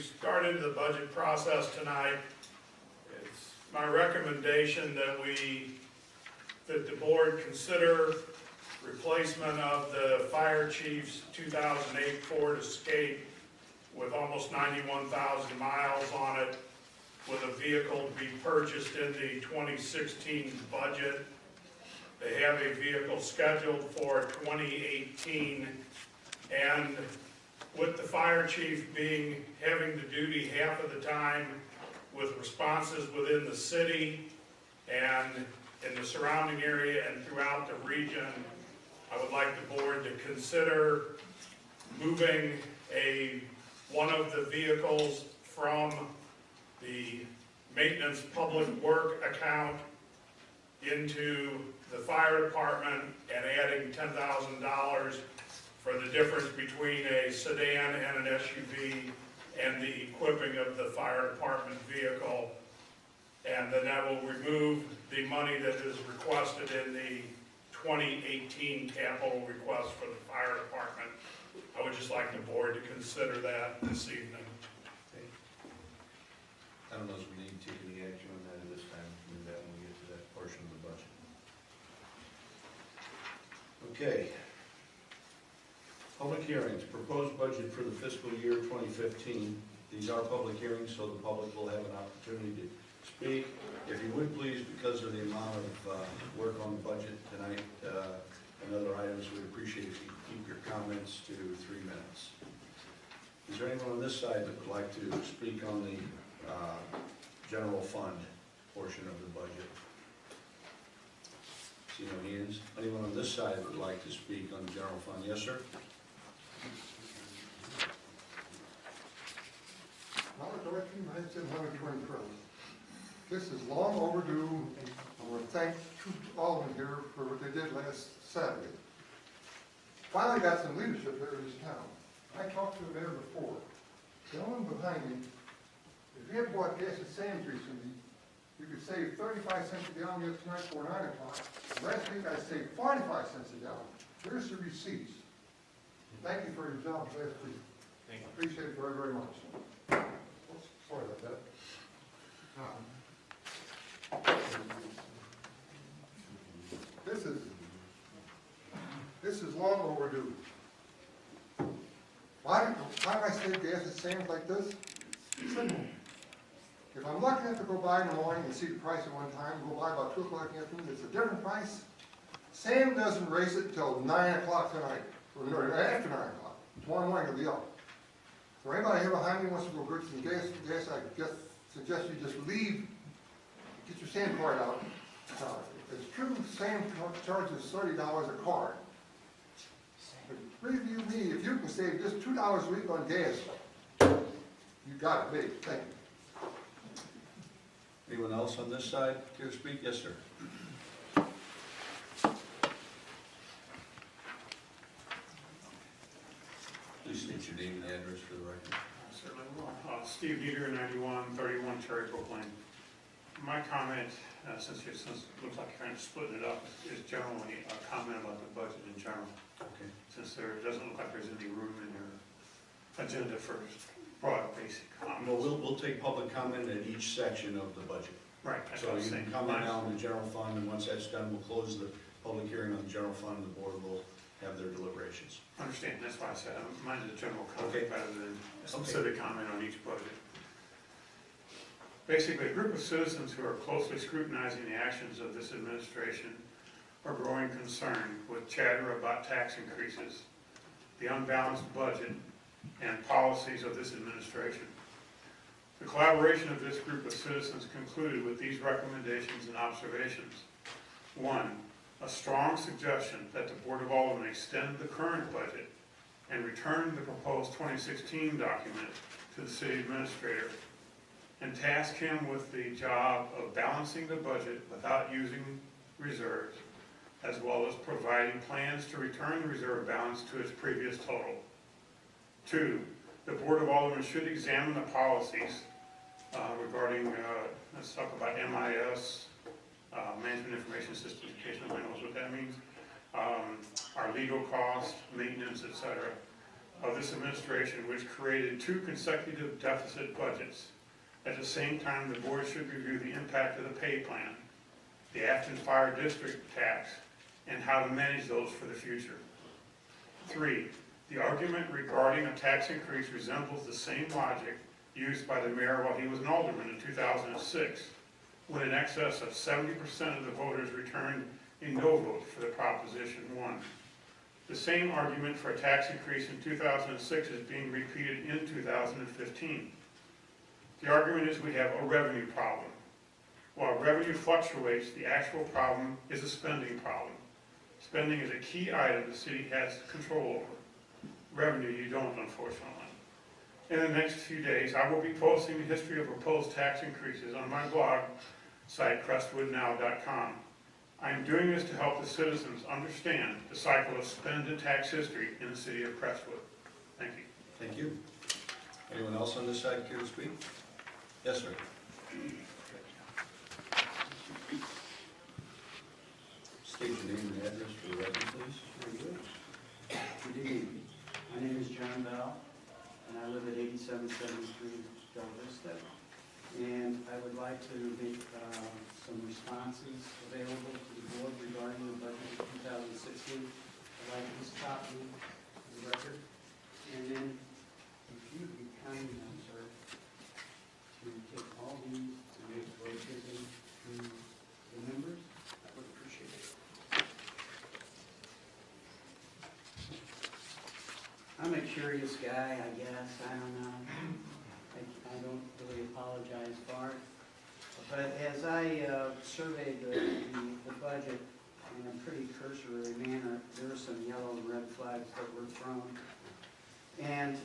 start into the budget process tonight, it's my recommendation that the board consider replacement of the fire chief's 2008 Ford Escape with almost 91,000 miles on it, with a vehicle to be purchased in the 2016 budget. They have a vehicle scheduled for 2018, and with the fire chief having the duty half of the time with responses within the city and in the surrounding area and throughout the region, I would like the board to consider moving one of the vehicles from the maintenance public work account into the fire department and adding $10,000 for the difference between a sedan and an SUV and the equipping of the fire department vehicle. And then that will remove the money that is requested in the 2018 capital request for the fire department. I would just like the board to consider that this evening. Okay. I don't know if we need to take any action on that at this time. We'll do that when we get to that portion of the budget. Okay. Public hearings, proposed budget for the fiscal year 2015. These are public hearings, so the public will have an opportunity to speak. If you would please, because of the amount of work on the budget tonight and other items, we'd appreciate if you keep your comments to 3 minutes. Is there anyone on this side that would like to speak on the general fund portion of the budget? See no hands. Anyone on this side that would like to speak on the general fund? Yes, sir? This is long overdue. I want to thank all of them here for what they did last Saturday. Finally got some leadership here in this town. I talked to the mayor before. The gentleman behind me, if he had bought gas at Sam's recently, you could save 35 cents a gallon here tonight before 9 o'clock. Last week I saved 45 cents a gallon. Here's the receipts. Thank you for your job last week. Thank you. Appreciate it very, very much. Sorry about that. This is long overdue. Why do I save gas at Sam's like this? Simple. If I'm lucky enough to go by in the morning and see the price at one time, go by about 2 o'clock in the afternoon, it's a different price. Sam doesn't raise it until 9 o'clock tonight, or after 9 o'clock. Tomorrow morning it'll be up. So anybody here behind me wants to go get some gas, I just suggest you just leave, get your sand card out. It's true, Sam charges $30 a card. But believe you me, if you can save just $2 a week on gas, you got it made. Thank you. Anyone else on this side care to speak? Yes, sir. Please state your name and address for the record. Certainly will. Steve Dieter, 9131 Cherry Brook Lane. My comment, since it looks like you're kind of splitting it up, is generally a comment about the budget in general. Okay. Since there doesn't look like there's any room in your agenda for broad, basic comments. Well, we'll take public comment at each section of the budget. Right. That's So what I'm you saying. can comment now on the general fund, and once that's done, we'll close the public hearing on the general fund, and the board will have their deliberations. Understand. That's why I said mine's a general comment Okay. rather than a specific comment on each budget. Basically, a group of citizens who are closely scrutinizing the actions of this administration are growing concerned with chatter about tax increases, the unbalanced budget, and policies of this administration. The collaboration of this group of citizens concluded with these recommendations and observations. 1, a strong suggestion that the Board of Aldermen extend the current budget and return the proposed 2016 document to the city administrator and task him with the job of balancing the budget without using reserves, as well as providing plans to return the reserve balance to its previous total. 2, the Board of Aldermen should examine the policies regarding, let's talk about MIS, Management Information Systems, in case nobody knows what that means, our legal costs, maintenance, etc., of this administration, which created 2 consecutive deficit budgets. At the same time, the board should review the impact of the pay plan, the Athens Fire District tax, and how to manage those for the future. 3, the argument regarding a tax increase resembles the same logic used by the mayor while he was an alderman in 2006, when in excess of 70% of the voters returned a no vote for the Proposition 1. The same argument for a tax increase in 2006 is being repeated in 2015. The argument is we have a revenue problem. While revenue fluctuates, the actual problem is a spending problem. Spending is a key item the city has control over. Revenue you don't, unfortunately. In the next few days, I will be posting the history of proposed tax increases on my blog site, crestwoodnow.com. I am doing this to help the citizens understand the cycle of spend and tax history in the city of Crestwood. Thank you. Thank you. Anyone else on this side care to speak? Yes, sir. State your name and address for the record, please. Very good. Good evening. My name is John Bell, and I live at 8773 Del Vista. And I would like to make some responses available to the board regarding the budget of 2016. I'd like this copy of the record. And then, if you would be kind enough, sir, to take all these and make rotating to the members, I would appreciate it. I'm a curious guy, I guess. I don't know. I don't really apologize for it. But as I surveyed the budget in a pretty cursory manner, there were some yellow and red flags that were thrown. And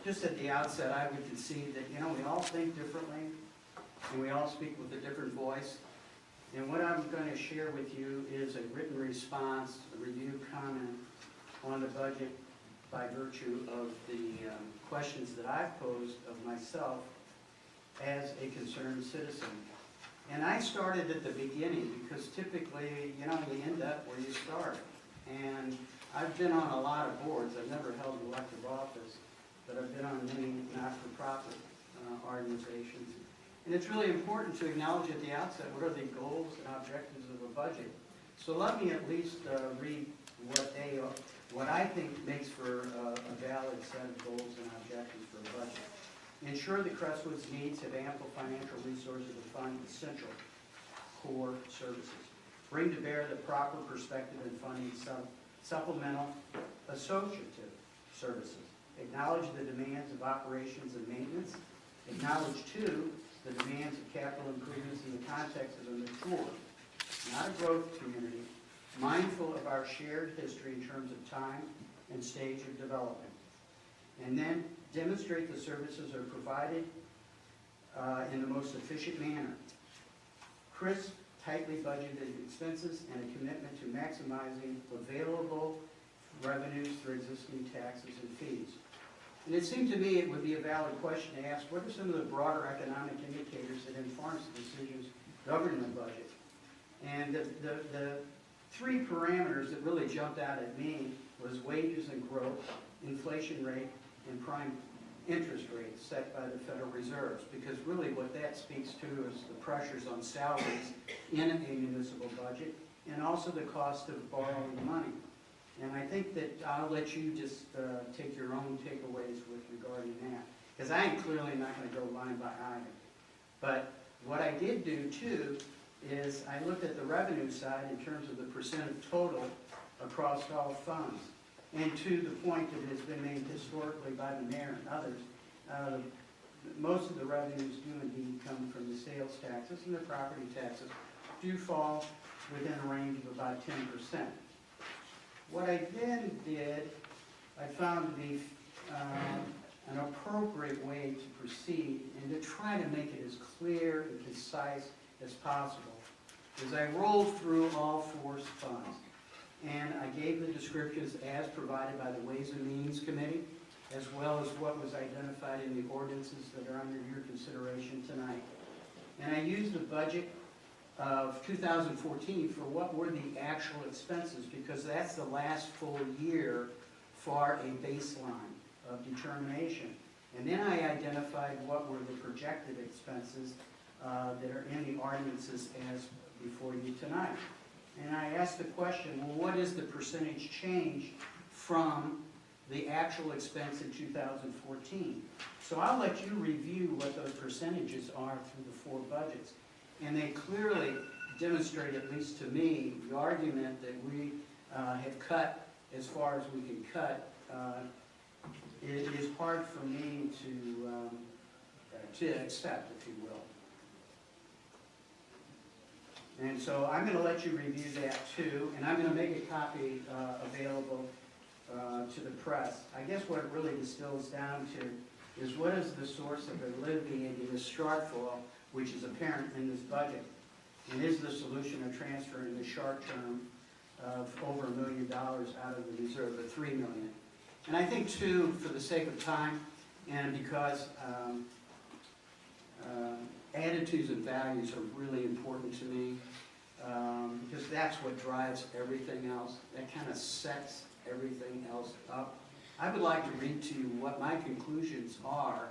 just at the outset, I would concede that, we all think differently, and we all speak with a different voice. And what I'm going to share with you is a written response, a review comment on the budget by virtue of the questions that I've posed of myself as a concerned citizen. And I started at the beginning because typically, you end up where you start. And I've been on a lot of boards. I've never held an elective office, but I've been on many not-for-profit organizations. And it's really important to acknowledge at the outset what are the goals and objectives of a budget. So let me at least read what I think makes for a valid set of goals and objectives for a budget. Ensure that Crestwood's needs have ample financial resources to fund essential core services. Bring to bear the proper perspective in funding supplemental associative services. Acknowledge the demands of operations and maintenance. Acknowledge, too, the demands of capital improvements in the context of a mature, not a growth community, mindful of our shared history in terms of time and stage of development. And then demonstrate the services are provided in the most efficient manner. Crisp, tightly budgeted expenses and a commitment to maximizing available revenues through existing taxes and fees. And it seemed to me it would be a valid question to ask, what are some of the broader economic indicators that inform the decisions governing the budget? And the 3 parameters that really jumped out at me was wages and growth, inflation rate, and prime interest rates set by the Federal Reserve. Because really what that speaks to is the pressures on salaries in a municipal budget and also the cost of borrowing money. And I think that I'll let you just take your own takeaways with regarding that. Because I am clearly not going to go line by item. But what I did do too is I looked at the revenue side in terms of the percent of total across all funds. And to the point that has been made historically by the mayor and others, most of the revenues do indeed come from the sales taxes, and the property taxes do fall within a range of about 10%. What I then did, I found to be an appropriate way to proceed and to try to make it as clear and concise as possible, is I rolled through all 4 funds. And I gave the descriptions as provided by the Ways and Means Committee, as well as what was identified in the ordinances that are under your consideration tonight. And I used the budget of 2014 for what were the actual expenses, because that's the last full year for a baseline. of determination. And then I identified what were the projected expenses that are in the ordinances as before you tonight. And I asked the question, well, what is the percentage change from the actual expense in 2014? So I'll let you review what those percentages are through the four budgets. And they clearly demonstrate, at least to me, the argument that we have cut as far as we can cut. It is hard for me to accept, if you will. And so I'm going to let you review that too, and I'm going to make a copy available to the press. I guess what it really distills down to is what is the source of alleviating the shortfall, which is apparent in this budget, and is the solution of transferring the short term of over $1 million out of the reserve of $3 million. And I think too, for the sake of time, and because attitudes and values are really important to me, because that's what drives everything else. That kind of sets everything else up. I would like to read to you what my conclusions are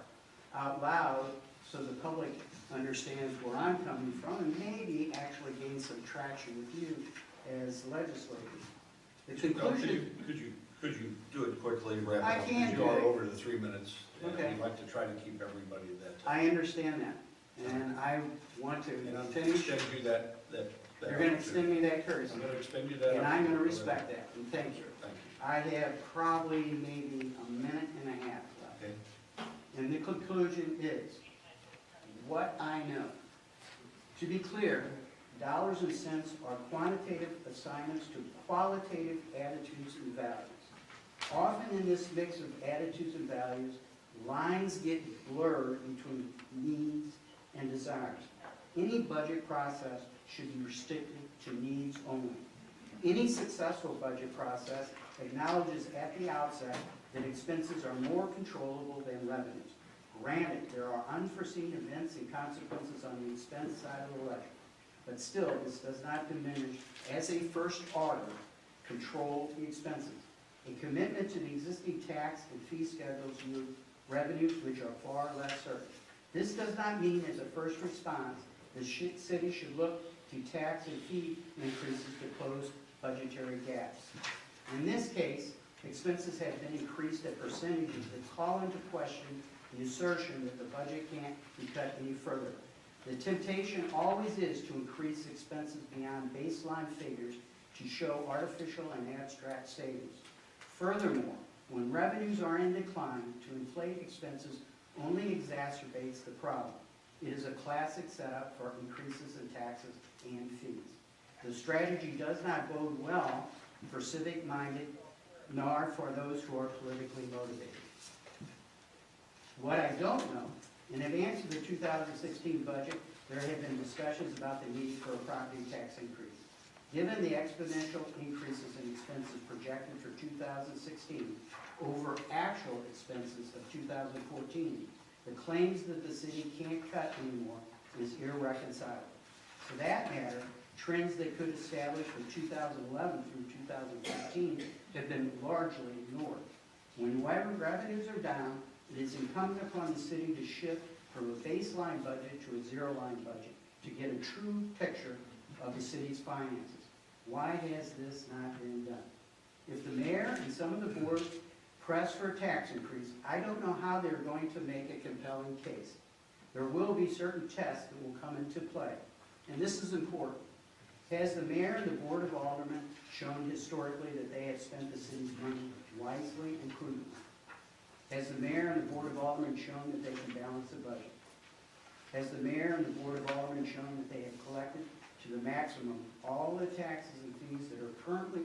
out loud so the public understands where I'm coming from and maybe actually gain some traction with you as legislators. The conclusion... Could you do it quickly, wrap it I up? can Because do you are it. over the 3 minutes. And Okay. we'd like to try to keep everybody at that time. I understand that, and I want to And I'm finish. extend you that You're going to extend me that courtesy, I'm going to extend you that. and I'm going to respect that, and thank you. Thank you. I have probably maybe a minute and a half left. Okay. And the conclusion is, what I know. To be clear, dollars and cents are quantitative assignments to qualitative attitudes and values. Often in this mix of attitudes and values, lines get blurred between needs and desires. Any budget process should be restricted to needs only. Any successful budget process acknowledges at the outset that expenses are more controllable than revenues. Granted, there are unforeseen events and consequences on the expense side of the ledger, but still, this does not diminish, as a first order, control the expenses. A commitment to the existing tax and fee schedules yield revenues which are far less certain. This does not mean, as a first response, the city should look to tax and fee increases to close budgetary gaps. In this case, expenses have been increased at percentages that call into question the assertion that the budget can't be cut any further. The temptation always is to increase expenses beyond baseline figures to show artificial and abstract savings. Furthermore, when revenues are in decline, to inflate expenses only exacerbates the problem. It is a classic setup for increases in taxes and fees. The strategy does not bode well for civic-minded, nor for those who are politically motivated. What I don't know, in advance of the 2016 budget, there have been discussions about the need for a property tax increase. Given the exponential increases in expenses projected for 2016 over actual expenses of 2014, the claims that the city can't cut anymore is irreconcilable. For that matter, trends that could establish from 2011 through 2015 have been largely ignored. When revenues are down, it is incumbent upon the city to shift from a baseline budget to a zero-line budget to get a true picture of the city's finances. Why has this not been done? If the mayor and some of the board press for a tax increase, I don't know how they're going to make a compelling case. There will be certain tests that will come into play, and this is important. Has the mayor and the board of aldermen shown historically that they have spent the city's money wisely and prudently? Has the mayor and the board of aldermen shown that they can balance the budget? Has the mayor and the board of aldermen shown that they have collected to the maximum all the taxes and fees that are currently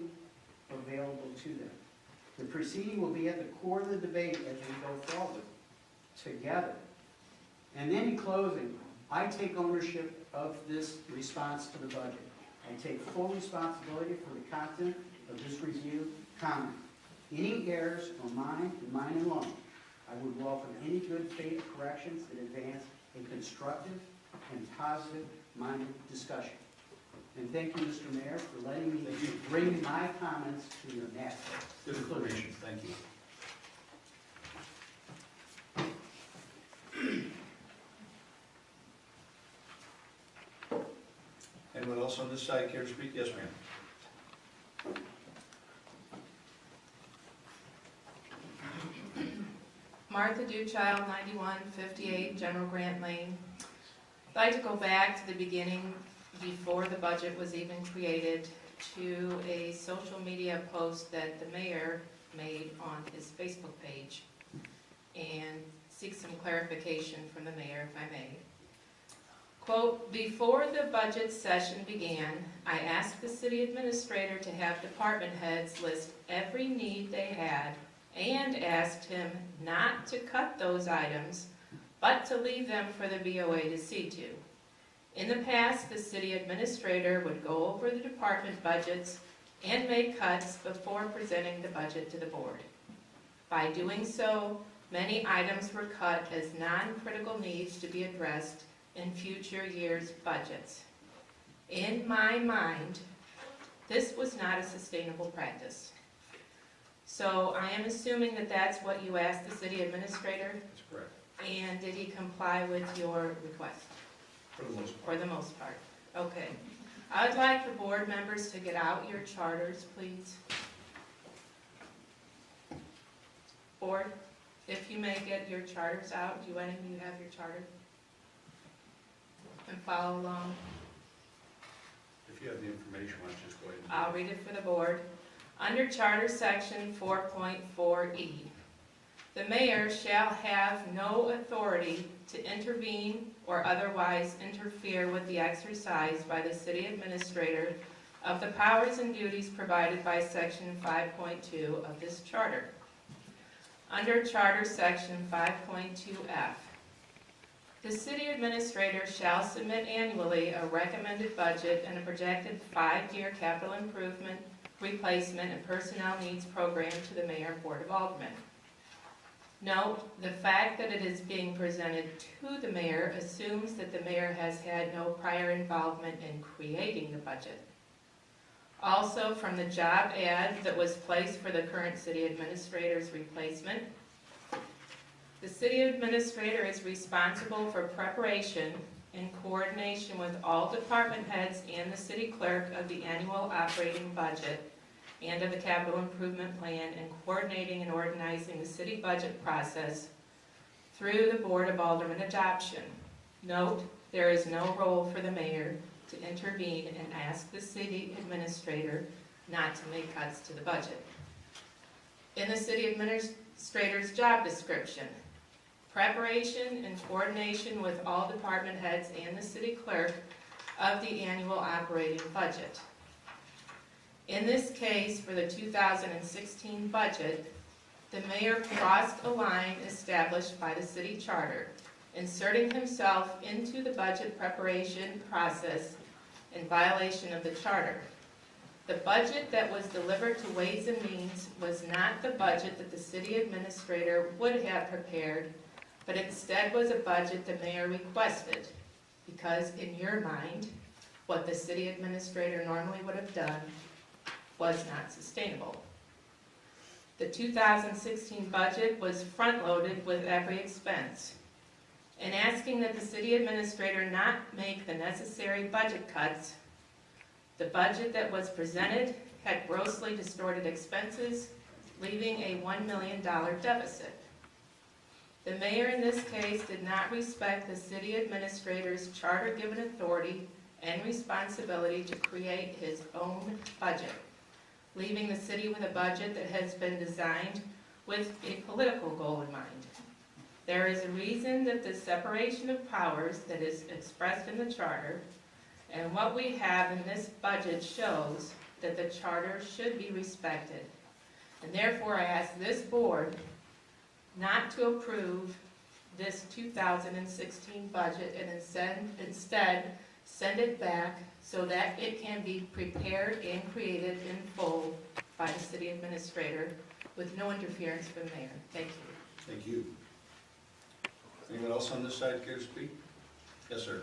available to them? The proceeding will be at the core of the debate as we go forward together. And then in closing, I take ownership of this response to the budget. I take full responsibility for the content of this review comment. Any errors are mine and mine alone. I would welcome any good faith corrections that advance a constructive and positive-minded discussion. And thank you, Mr. Mayor, for letting me bring my comments to your natural Good conclusion. information. Thank you. else on this side care to speak? Yes, ma'am. Martha Duchild, 9158 General Grant Lane. I'd like to go back to the beginning, before the budget was even created, to a social media post that the mayor made on his Facebook page, and seek some clarification from the mayor, if I may. Quote, "Before the budget session began, I asked the city administrator to have department heads list every need they had and asked him not to cut those items, but to leave them for the BOA to see to. In the past, the city administrator would go over the department budgets and make cuts before presenting the budget to the board. By doing so, many items were cut as non-critical needs to be addressed in future years' budgets. In my mind, this was not a sustainable practice." So I am assuming that that's what you asked the city administrator, That's correct, and did he comply with your request? for the most part. For the most part. Okay. I would like the board members to get out your charters, please. Board, if you may get your charters out, do any of you have your charter? And follow along. If you have the information, why don't you just go ahead and... I'll read it for the board. Under Charter Section 4.4E, the mayor shall have no authority to intervene or otherwise interfere with the exercise by the city administrator of the powers and duties provided by Section 5.2 of this charter. Under Charter Section 5.2F, the city administrator shall submit annually a recommended budget and a projected 5-year capital improvement, replacement, and personnel needs program to the mayor and board of aldermen. Note, the fact that it is being presented to the mayor assumes that the mayor has had no prior involvement in creating the budget. Also, from the job ad that was placed for the current city administrator's replacement, the city administrator is responsible for preparation in coordination with all department heads and the city clerk of the annual operating budget and of the capital improvement plan, and coordinating and organizing the city budget process through the Board of Aldermen adoption. Note, there is no role for the mayor to intervene and ask the city administrator not to make cuts to the budget. In the city administrator's job description, preparation and coordination with all department heads and the city clerk of the annual operating budget. In this case, for the 2016 budget, the mayor crossed a line established by the city charter, inserting himself into the budget preparation process in violation of the charter. The budget that was delivered to Ways and Means was not the budget that the city administrator would have prepared, but instead was a budget the mayor requested, because in your mind, what the city administrator normally would have done was not sustainable. The 2016 budget was front-loaded with every expense. In asking that the city administrator not make the necessary budget cuts, the budget that was presented had grossly distorted expenses, leaving a $1 million deficit. The mayor in this case did not respect the city administrator's charter-given authority and responsibility to create his own budget, leaving the city with a budget that has been designed with a political goal in mind. There is a reason that the separation of powers that is expressed in the charter, and what we have in this budget shows that the charter should be respected. And therefore, I ask this board not to approve this 2016 budget and instead send it back so that it can be prepared and created in full by the city administrator with no interference from the mayor. Thank you. Thank you. Anyone else on this side care to speak? Yes, sir.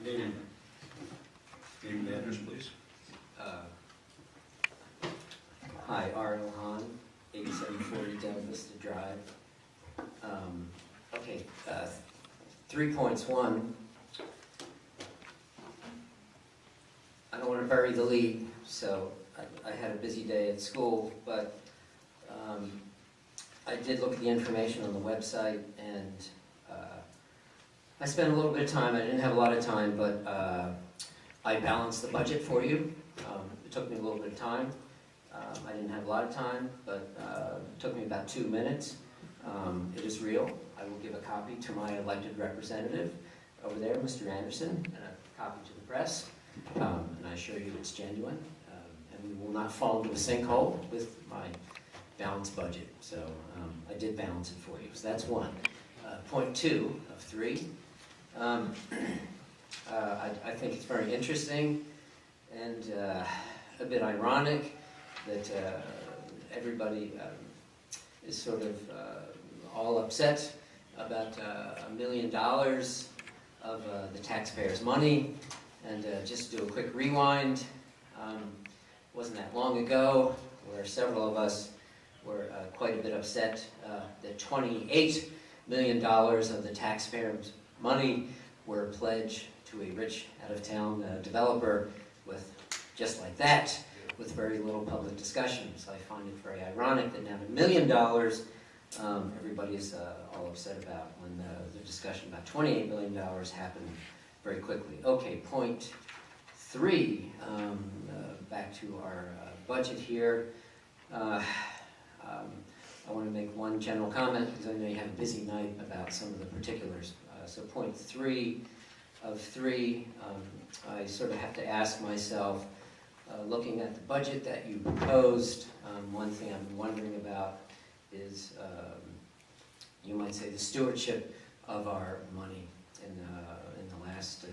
Name and address, please. Hi, Art Ohan, 86 740 Del Vista Drive. Okay, 3 points. One, I don't want to bury the lead, so I had a busy day at school, but I did look at the information on the website, and I spent a little bit of time. I didn't have a lot of time, but I balanced the budget for you. It took me a little bit of time. I didn't have a lot of time, but it took me about 2 minutes. It is real. I will give a copy to my elected representative over there, Mr. Anderson, and a copy to the press. And I assure you it's genuine. And we will not fall into a sinkhole with my balanced budget. So I did balance it for you. So that's one. Point 2 of 3. I think it's very interesting and a bit ironic that everybody is sort of all upset about $1 million of the taxpayers' money. And just to do a quick rewind, wasn't that long ago where several of us were quite a bit upset that $28 million of the taxpayers' money were pledged to a rich out-of-town developer with, just like that, with very little public discussion. So I find it very ironic that now $1 million everybody is all upset about when the discussion about $28 million happened very quickly. Okay, point 3, back to our budget here. I want to make one general comment because I know you have a busy night about some of the particulars. So point 3 of 3, I sort of have to ask myself, looking at the budget that you proposed, one thing I'm wondering about is, you might say, the stewardship of our money in the last